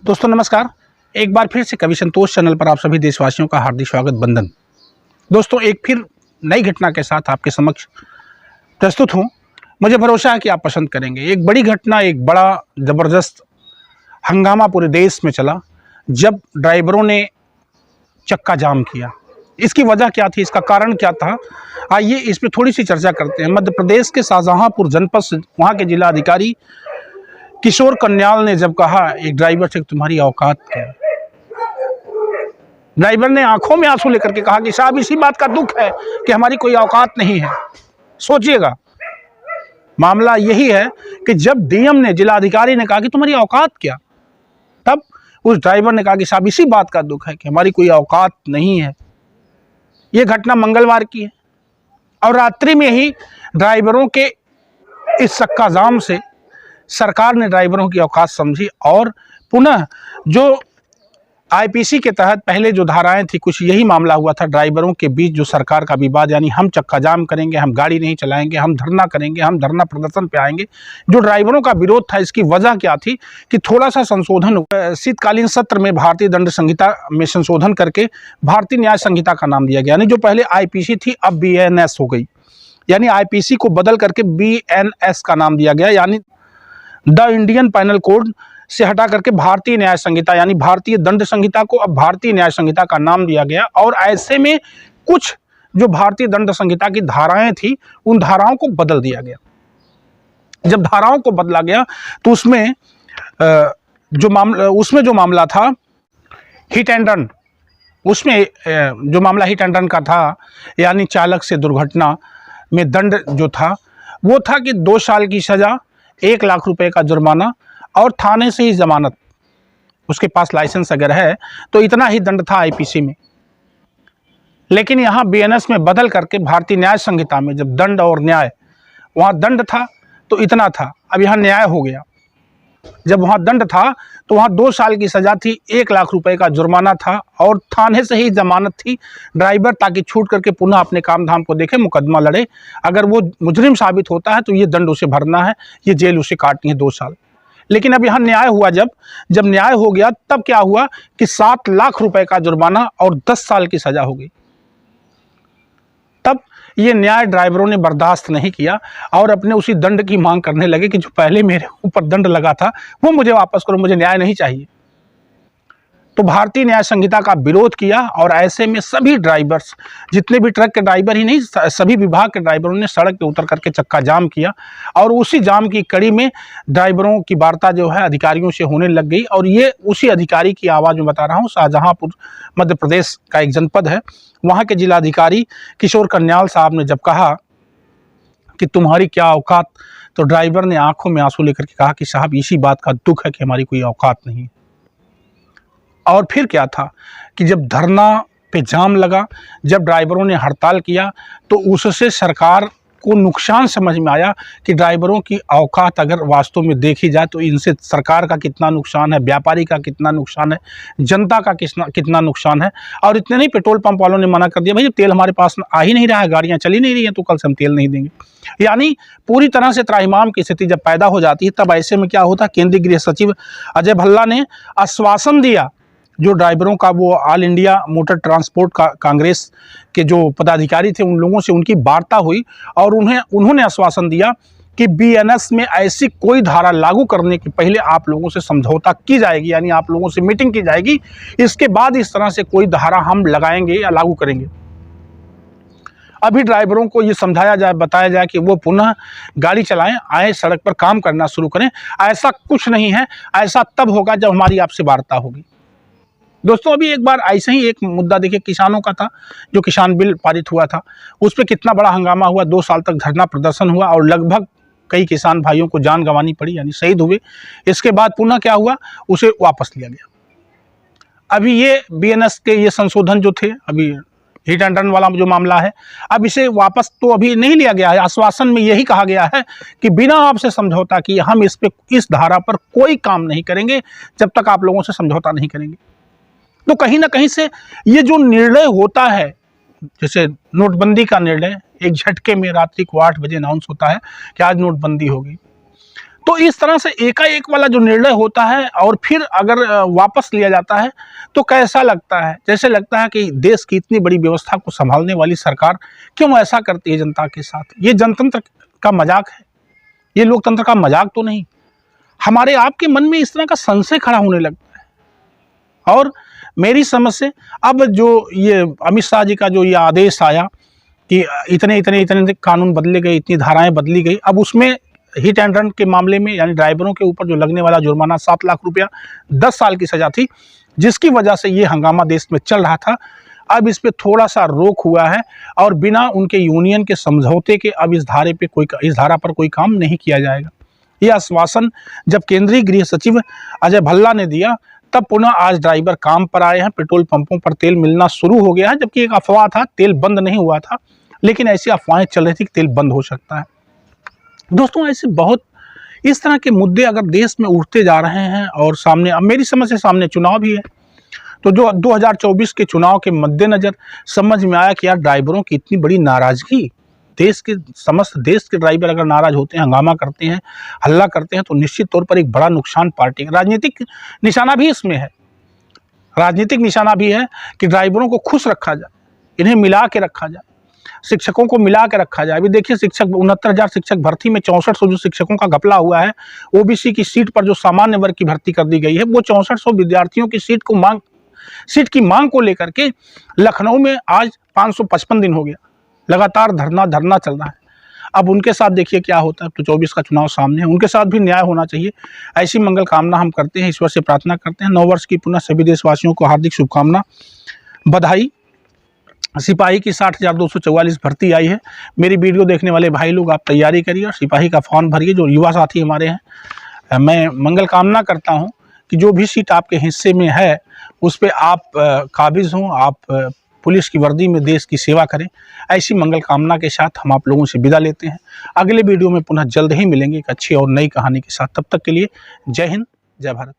दोस्तों नमस्कार। एक बार फिर से कवि संतोष चैनल पर आप सभी देशवासियों का हार्दिक स्वागत बंदन। दोस्तों एक फिर नई घटना के साथ आपके समक्ष प्रस्तुत हूँ। मुझे भरोसा है कि आप पसंद करेंगे। एक बड़ी घटना, एक बड़ा ज़बरदस्त हंगामा पूरे देश में चला जब ड्राइवरों ने चक्का जाम किया। इसकी वजह क्या थी, इसका कारण क्या था, आइए इस पर थोड़ी सी चर्चा करते हैं। मध्य प्रदेश के शाहजहांपुर जनपद से वहाँ के जिलाधिकारी किशोर कन्याल ने जब कहा एक ड्राइवर से तुम्हारी औकात क्या है, ड्राइवर ने आंखों में आंसू लेकर के कहा कि साहब इसी बात का दुख है कि हमारी कोई औकात नहीं है। सोचिएगा, मामला यही है कि जब डीएम ने, जिलाधिकारी ने कहा कि तुम्हारी औकात क्या, तब उस ड्राइवर ने कहा कि साहब इसी बात का दुख है कि हमारी कोई औकात नहीं है। यह घटना मंगलवार की है और रात्रि में ही ड्राइवरों के इस चक्का जाम से सरकार ने ड्राइवरों की औकात समझी और पुनः जो आईपीसी के तहत पहले जो धाराएं थी, कुछ यही मामला हुआ था ड्राइवरों के बीच जो सरकार का विवाद, यानी हम चक्का जाम करेंगे, हम गाड़ी नहीं चलाएंगे, हम धरना करेंगे, हम धरना प्रदर्शन पे आएंगे। जो ड्राइवरों का विरोध था, इसकी वजह क्या थी कि थोड़ा सा संशोधन शीतकालीन सत्र में भारतीय दंड संहिता में संशोधन करके भारतीय न्याय संहिता का नाम दिया गया। यानी जो पहले आईपीसी थी अब बीएनएस हो गई, यानी आईपीसी को बदल करके बीएनएस का नाम दिया गया, यानी द इंडियन पैनल कोड से हटा करके भारतीय न्याय संहिता यानी भारतीय दंड संहिता को अब भारतीय न्याय संहिता का नाम दिया गया। और ऐसे में कुछ जो भारतीय दंड संहिता की धाराएं थी उन धाराओं को बदल दिया गया। जब धाराओं को बदला गया तो उसमें जो मामला था हिट एंड रन, उसमें जो मामला हिट एंड रन का था, यानी चालक से दुर्घटना में दंड जो था वो था कि 2 साल की सजा, 1 लाख रुपए का जुर्माना और थाने से ही जमानत। उसके पास लाइसेंस अगर है तो इतना ही दंड था आईपीसी में। लेकिन यहाँ बीएनएस में बदल करके भारतीय न्याय संहिता में जब दंड और न्याय, वहाँ दंड था तो इतना था, अब यहाँ न्याय हो गया। जब वहाँ दंड था तो वहाँ 2 साल की सजा थी, 1 लाख रुपए का जुर्माना था और थाने से ही जमानत थी। ड्राइवर ताकि छूट करके पुनः अपने काम धाम को देखे, मुकदमा लड़े, अगर वो मुजरिम साबित होता है तो ये दंड उसे भरना है, ये जेल उसे काटनी है 2 साल। लेकिन अब यहाँ न्याय हुआ, जब न्याय हो गया तब क्या हुआ कि 7 लाख रुपए का जुर्माना और 10 साल की सजा हो गई। तब ये न्याय ड्राइवरों ने बर्दाश्त नहीं किया और अपने उसी दंड की मांग करने लगे कि जो पहले मेरे ऊपर दंड लगा था वो मुझे वापस करो, मुझे न्याय नहीं चाहिए। तो भारतीय न्याय संहिता का विरोध किया और ऐसे में सभी ड्राइवर्स, जितने भी ट्रक के ड्राइवर ही नहीं, सभी विभाग के ड्राइवरों ने सड़क पे उतर करके चक्का जाम किया। और उसी जाम की कड़ी में ड्राइवरों की वार्ता जो है अधिकारियों से होने लग गई। और ये उसी अधिकारी की आवाज़ में बता रहा हूँ, शाहजहांपुर मध्य प्रदेश का एक जनपद है, वहाँ के जिलाधिकारी किशोर कन्याल साहब ने जब कहा कि तुम्हारी क्या औकात, तो ड्राइवर ने आंखों में आंसू लेकर के कहा कि साहब इसी बात का दुख है कि हमारी कोई औकात नहीं। और फिर क्या था कि जब धरना पे जाम लगा, जब ड्राइवरों ने हड़ताल किया, तो उससे सरकार को नुकसान समझ में आया कि ड्राइवरों की औकात अगर वास्तव में देखी जाए तो इनसे सरकार का कितना नुकसान है, व्यापारी का कितना नुकसान है, जनता का कितना नुकसान है। और इतने नहीं, पेट्रोल पंप वालों ने मना कर दिया, भाई तेल हमारे पास आ ही नहीं रहा है, गाड़ियाँ चली नहीं रही हैं, तो कल से हम तेल नहीं देंगे। यानी पूरी तरह से त्राहिमाम की स्थिति जब पैदा हो जाती है, तब ऐसे में क्या होता, केंद्रीय गृह सचिव अजय भल्ला ने आश्वासन दिया जो ड्राइवरों का, वो all India motor transport Congress के जो पदाधिकारी थे उन लोगों से उनकी वार्ता हुई और उन्होंने आश्वासन दिया कि बीएनएस में ऐसी कोई धारा लागू करने के पहले आप लोगों से समझौता की जाएगी, यानी आप लोगों से मीटिंग की जाएगी, इसके बाद इस तरह से कोई धारा हम लगाएंगे या लागू करेंगे। अभी ड्राइवरों को ये समझाया जाए, बताया जाए कि वो पुनः गाड़ी चलाएं, आए सड़क पर काम करना शुरू करें। ऐसा कुछ नहीं है, ऐसा तब होगा जब हमारी आपसे वार्ता होगी। दोस्तों अभी एक बार ऐसे ही एक मुद्दा देखिए, किसानों का था, जो किसान बिल पारित हुआ था, उस पर कितना बड़ा हंगामा हुआ, 2 साल तक धरना प्रदर्शन हुआ और लगभग कई किसान भाइयों को जान गंवानी पड़ी, यानी शहीद हुए। इसके बाद पुनः क्या हुआ, उसे वापस लिया गया। अभी ये बीएनएस के ये संशोधन जो थे, अभी हिट एंड रन वाला जो मामला है, अब इसे वापस तो अभी नहीं लिया गया है। आश्वासन में यही कहा गया है कि बिना आपसे समझौता किए हम इस धारा पर कोई काम नहीं करेंगे जब तक आप लोगों से समझौता नहीं करेंगे। तो कहीं ना कहीं से ये जो निर्णय होता है, जैसे नोटबंदी का निर्णय, एक झटके में रात्रि को 8 बजे अनाउंस होता है कि आज नोटबंदी होगी, तो इस तरह से एकाएक वाला जो निर्णय होता है और फिर अगर वापस लिया जाता है तो कैसा लगता है, जैसे लगता है कि देश की इतनी बड़ी व्यवस्था को संभालने वाली सरकार क्यों ऐसा करती है जनता के साथ। ये जनतंत्र का मजाक है, ये लोकतंत्र का मजाक तो नहीं। हमारे आपके मन में इस तरह का संशय खड़ा होने लगता है। और मेरी समझ से अब जो ये अमित शाह जी का जो ये आदेश आया कि इतने इतने इतने कानून बदले गए, इतनी धाराएं बदली गई, अब उसमें हिट एंड रन के मामले में यानी ड्राइवरों के ऊपर जो लगने वाला जुर्माना 7 लाख रुपया 10 साल की सजा थी, जिसकी वजह से ये हंगामा देश में चल रहा था, अब इस पे थोड़ा सा रोक हुआ है और बिना उनके यूनियन के समझौते के अब इस धारा पर कोई काम नहीं किया जाएगा। यह आश्वासन जब केंद्रीय गृह सचिव अजय भल्ला ने दिया तब पुनः आज ड्राइवर काम पर आए हैं। पेट्रोल पंपों पर तेल मिलना शुरू हो गया है, जबकि एक अफवाह था तेल बंद नहीं हुआ था, लेकिन ऐसी अफवाहें चल रही थी कि तेल बंद हो सकता है। दोस्तों, ऐसे बहुत इस तरह के मुद्दे अगर देश में उठते जा रहे हैं और सामने, अब मेरी समझ से सामने चुनाव भी है, तो जो 2024 के चुनाव के मद्देनजर समझ में आया कि यार ड्राइवरों की इतनी बड़ी नाराजगी, देश के समस्त देश के ड्राइवर अगर नाराज होते हैं, हंगामा करते हैं, हल्ला करते हैं, तो निश्चित तौर पर एक बड़ा नुकसान पार्टी का राजनीतिक निशाना भी इसमें है। राजनीतिक निशाना भी है कि ड्राइवरों को खुश रखा जाए, इन्हें मिला के रखा जाए, शिक्षकों को मिला के रखा जाए। अभी देखिए, शिक्षक 69,000 शिक्षक भर्ती में 6400 जो शिक्षकों का घपला हुआ है, ओबीसी की सीट पर जो सामान्य वर्ग की भर्ती कर दी गई है, वो 6400 विद्यार्थियों की सीट की मांग को लेकर के लखनऊ में आज 555 दिन हो गया, लगातार धरना चल रहा है। अब उनके साथ देखिए क्या होता है। तो 24 का चुनाव सामने है, उनके साथ भी न्याय होना चाहिए, ऐसी मंगल कामना हम करते हैं, ईश्वर से प्रार्थना करते हैं। 9 वर्ष की पुनः सभी देशवासियों को हार्दिक शुभकामना, बधाई। सिपाही की 60,244 भर्ती आई है। मेरी वीडियो देखने वाले भाई लोग, आप तैयारी करिए और सिपाही का फॉर्म भरिए, जो युवा साथी हमारे हैं। मैं मंगल कामना करता हूं कि जो भी सीट आपके हिस्से में है उस पर आप काबिज हों, आप पुलिस की वर्दी में देश की सेवा करें। ऐसी मंगल कामना के साथ हम आप लोगों से विदा लेते हैं। अगले वीडियो में पुनः जल्द ही मिलेंगे एक अच्छी और नई कहानी के साथ। तब तक के लिए जय हिंद, जय भारत।